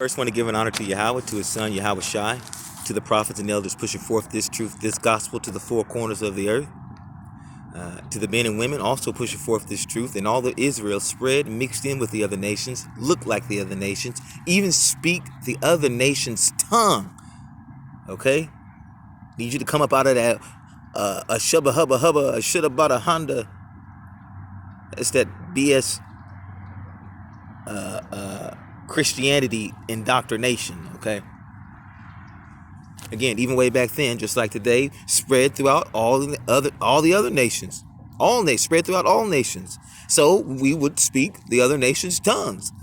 First, want to give an honor to Yahweh, to his son Yahweh Shai, to the prophets and elders pushing forth this truth, this gospel to the four corners of the earth, to the men and women also pushing forth this truth, and all the Israel spread, mixed in with the other nations, look like the other nations, even speak the other nation's tongue. Okay? Need you to come up out of that a shubba hubba hubba, a shoulda bought a Honda. It's that BS Christianity indoctrination, okay? Again, even way back then, just like today, spread throughout all the other nations. Spread throughout all nations. So we would speak the other nations' tongues.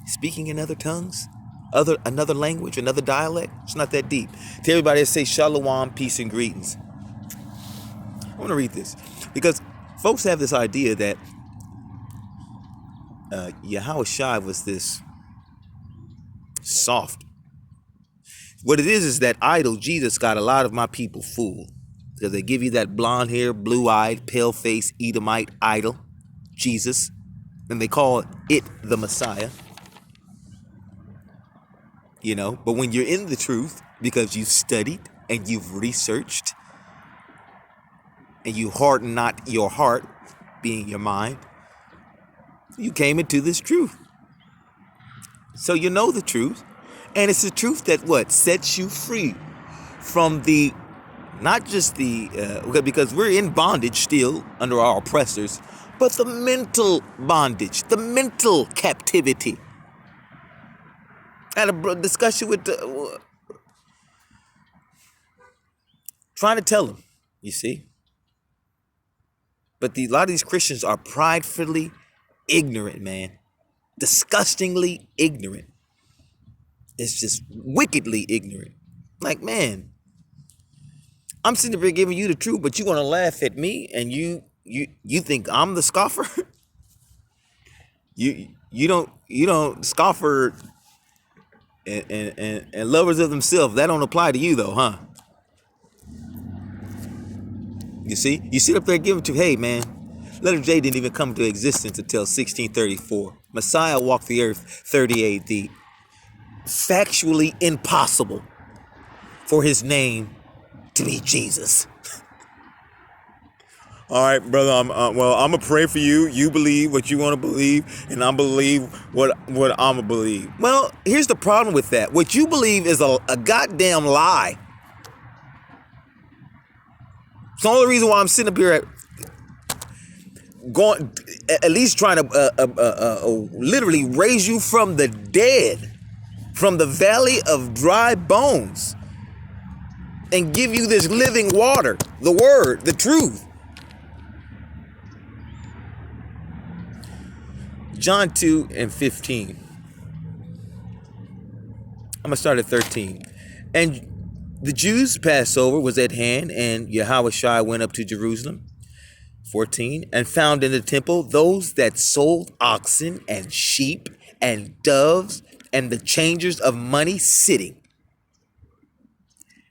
Speaking in other tongues, another language, another dialect, it's not that deep. To everybody that say shalom, peace and greetings. I want to read this because folks have this idea that Yahweh Shai was this soft. What it is that idol Jesus got a lot of my people fooled, because they give you that blonde hair, blue-eyed, pale-faced Edomite idol, Jesus, and they call it the Messiah. You know, but when you're in the truth, because you've studied and you've researched, and you harden not your heart, being your mind, you came into this truth. So you know the truth. And it's the truth that what? Sets you free from the, not just the, because we're in bondage still under our oppressors, but the mental bondage, the mental captivity. I had a discussion with, trying to tell them, you see. But a lot of these Christians are pridefully ignorant, man. Disgustingly ignorant. It's just wickedly ignorant. Like, man, I'm sitting here giving you the truth, but you want to laugh at me, and you think I'm the scoffer? you don't scoffer and lovers of themselves. That don't apply to you though, huh? You see, you sit up there giving to, hey man, letter J didn't even come into existence until 1634. Messiah walked the earth 30 AD. Factually impossible for his name to be Jesus. All right, brother. I'm gonna pray for you. You believe what you want to believe, and I believe what I'm gonna believe. Well, here's the problem with that. What you believe is a goddamn lie. It's the only reason why I'm sitting up here at least trying to literally raise you from the dead, from the valley of dry bones, and give you this living water, the word, the truth. John 2:15. I'm going to start at 13. And the Jews' Passover was at hand, and Yahweh Shai went up to Jerusalem. 14. And found in the temple those that sold oxen and sheep and doves and the changers of money sitting.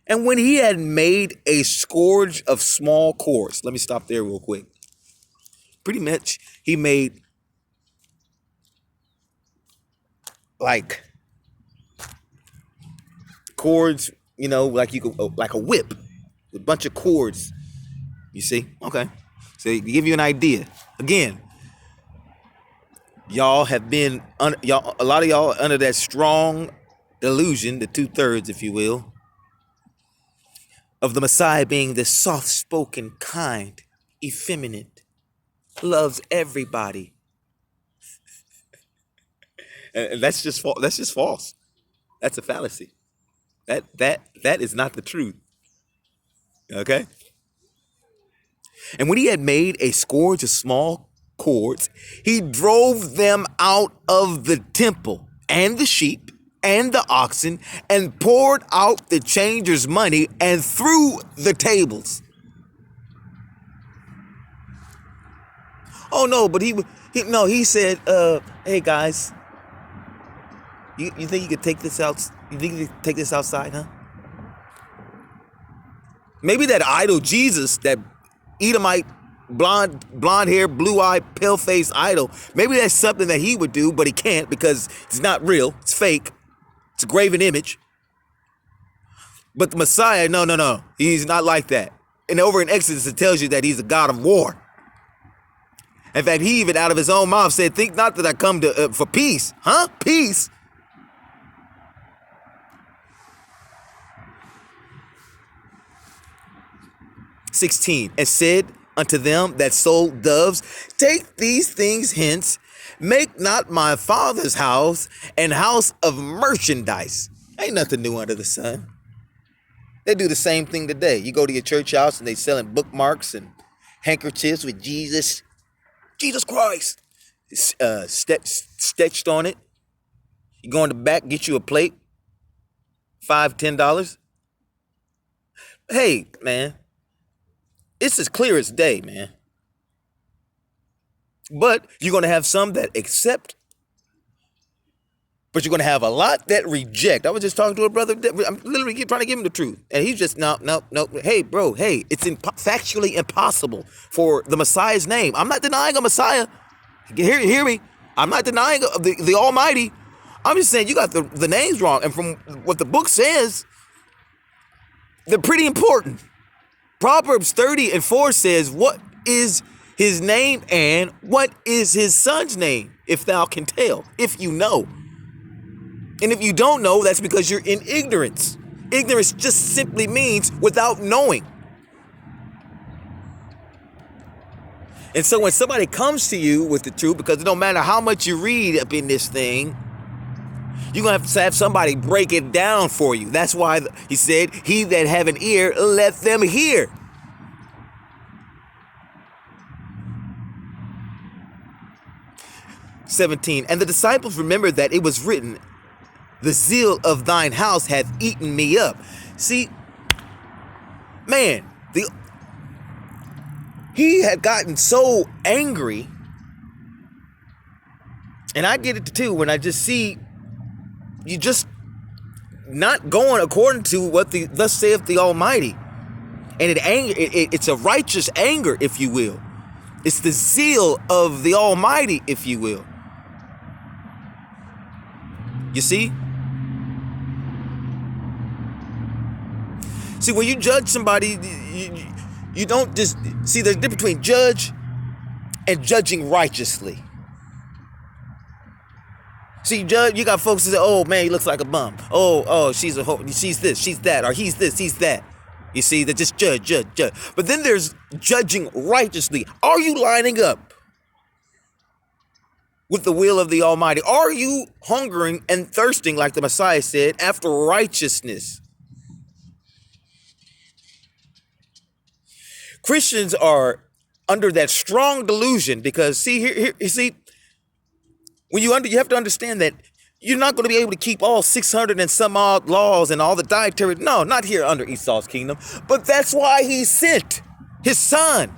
And when he had made a scourge of small cords, let me stop there real quick. Pretty much he made like cords, you know, like you could, like a whip, a bunch of cords. You see? Okay. So to give you an idea, again, y'all have been, a lot of y'all under that strong delusion, the 2/3, if you will, of the Messiah being this soft-spoken, kind, effeminate, loves everybody. And that's just false. That's just false. That's a fallacy. That is not the truth. Okay? And when he had made a scourge of small cords, he drove them out of the temple, and the sheep and the oxen, and poured out the changers' money and threw the tables. Oh no, but he said, hey guys, you think you could take this out? You think you could take this outside, huh? Maybe that idol Jesus, that Edomite blonde hair, blue eye, pale face idol. Maybe that's something that he would do, but he can't because it's not real. It's fake. It's a graven image. But the Messiah, no. He's not like that. And over in Exodus, it tells you that he's a God of war. In fact, he even out of his own mouth said, think not that I come to for peace. Huh? Peace? (16) And said unto them that sold doves, take these things hence, make not my father's house an house of merchandise. Ain't nothing new under the sun. They do the same thing today. You go to your church house and they selling bookmarks and handkerchiefs with Jesus Christ sketched on it. You go in the back, get you a plate, $5, $10. Hey, man. It's as clear as day, man. But you're going to have some that accept, but you're going to have a lot that reject. I was just talking to a brother. I'm literally trying to give him the truth. And he's just, no. Hey, bro, it's factually impossible for the Messiah's name. I'm not denying a Messiah. Hear me. I'm not denying the Almighty. I'm just saying you got the names wrong. And from what the book says, they're pretty important. Proverbs 30:4 says, what is his name and what is his son's name? If thou can tell, if you know. And if you don't know, that's because you're in ignorance. Ignorance just simply means without knowing. And so when somebody comes to you with the truth, because no matter how much you read up in this thing, you're going to have somebody break it down for you. That's why he said, he that have an ear, let them hear. (17) And the disciples remembered that it was written, the zeal of thine house hath eaten me up. See, man, he had gotten so angry, and I get it too when I just see you just not going according to what thus saith the Almighty. And it's a righteous anger, if you will. It's the zeal of the Almighty, if you will. You see? See, when you judge somebody, you don't just see there's a difference between judge and judging righteously. See, judge, you got folks that say, oh man, he looks like a bum. Oh, she's this, she's that, or he's this, he's that. You see, they just judge. But then there's judging righteously. Are you lining up with the will of the Almighty? Are you hungering and thirsting, like the Messiah said, after righteousness? Christians are under that strong delusion because, see, here, you see, when you have to understand that you're not going to be able to keep all 600 and some odd laws and all the dietary. No, not here under Esau's kingdom. But that's why he sent his son.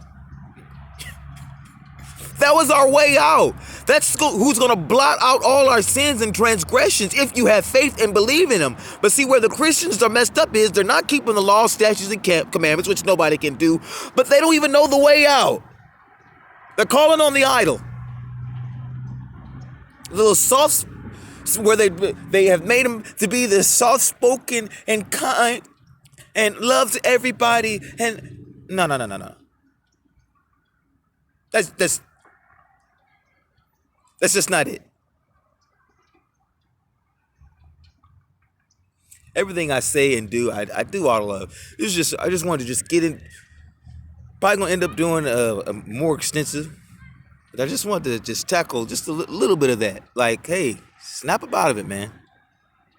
That was our way out. That's who's going to blot out all our sins and transgressions if you have faith and believe in him. But see, where the Christians are messed up is they're not keeping the law, statutes, and commandments, which nobody can do, but they don't even know the way out. They're calling on the idol. Little soft, where they have made him to be the soft-spoken and kind and loves everybody. And no. That's just not it. Everything I say and do, I do out of love. I just wanted to just get in. Probably gonna end up doing a more extensive. But I just wanted to just tackle just a little bit of that. Like, hey, snap up out of it, man.